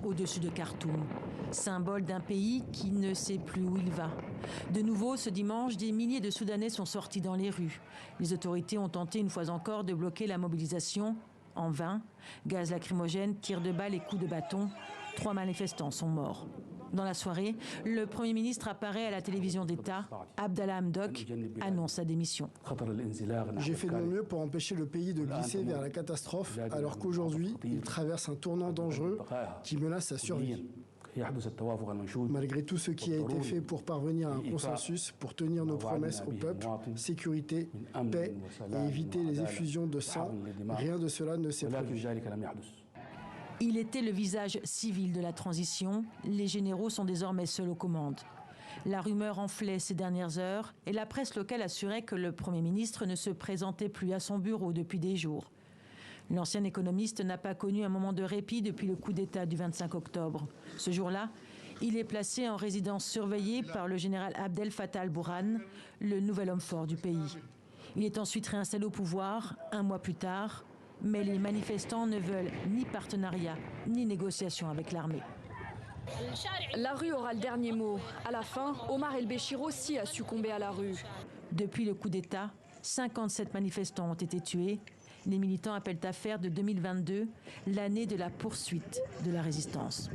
au-dessus de Khartoum, symbole d'un pays qui ne sait plus où il va. De nouveau, ce dimanche, des milliers de Soudanais sont sortis dans les rues. Les autorités ont tenté une fois encore de bloquer la mobilisation. En vain, gaz lacrymogène, tirs de balles et coups de bâton. 3 manifestants sont morts. Dans la soirée, le Premier ministre apparaît à la télévision d'État. Abdallah Hamdok annonce sa démission. J'ai fait de mon mieux pour empêcher le pays de glisser vers la catastrophe, alors qu'aujourd'hui, il traverse un tournant dangereux qui menace sa survie. Malgré tout ce qui a été fait pour parvenir à un consensus, pour tenir nos promesses au peuple, sécurité, paix et éviter les effusions de sang, rien de cela ne s'est produit. Il était le visage civil de la transition. Les généraux sont désormais seuls aux commandes. La rumeur enflait ces dernières heures et la presse locale assurait que le Premier ministre ne se présentait plus à son bureau depuis des jours. L'ancien économiste n'a pas connu un moment de répit depuis le coup d'État du 25 octobre. Ce jour-là, il est placé en résidence surveillée par le général Abdel Fattah al-Burhan, le nouvel homme fort du pays. Il est ensuite réinstallé au pouvoir, un mois plus tard, mais les manifestants ne veulent ni partenariat, ni négociation avec l'armée. La rue aura le dernier mot. À la fin, Omar el-Béchir aussi a succombé à la rue. Depuis le coup d'État, 57 manifestants ont été tués. Les militants appellent à faire de 2022 l'année de la poursuite de la résistance.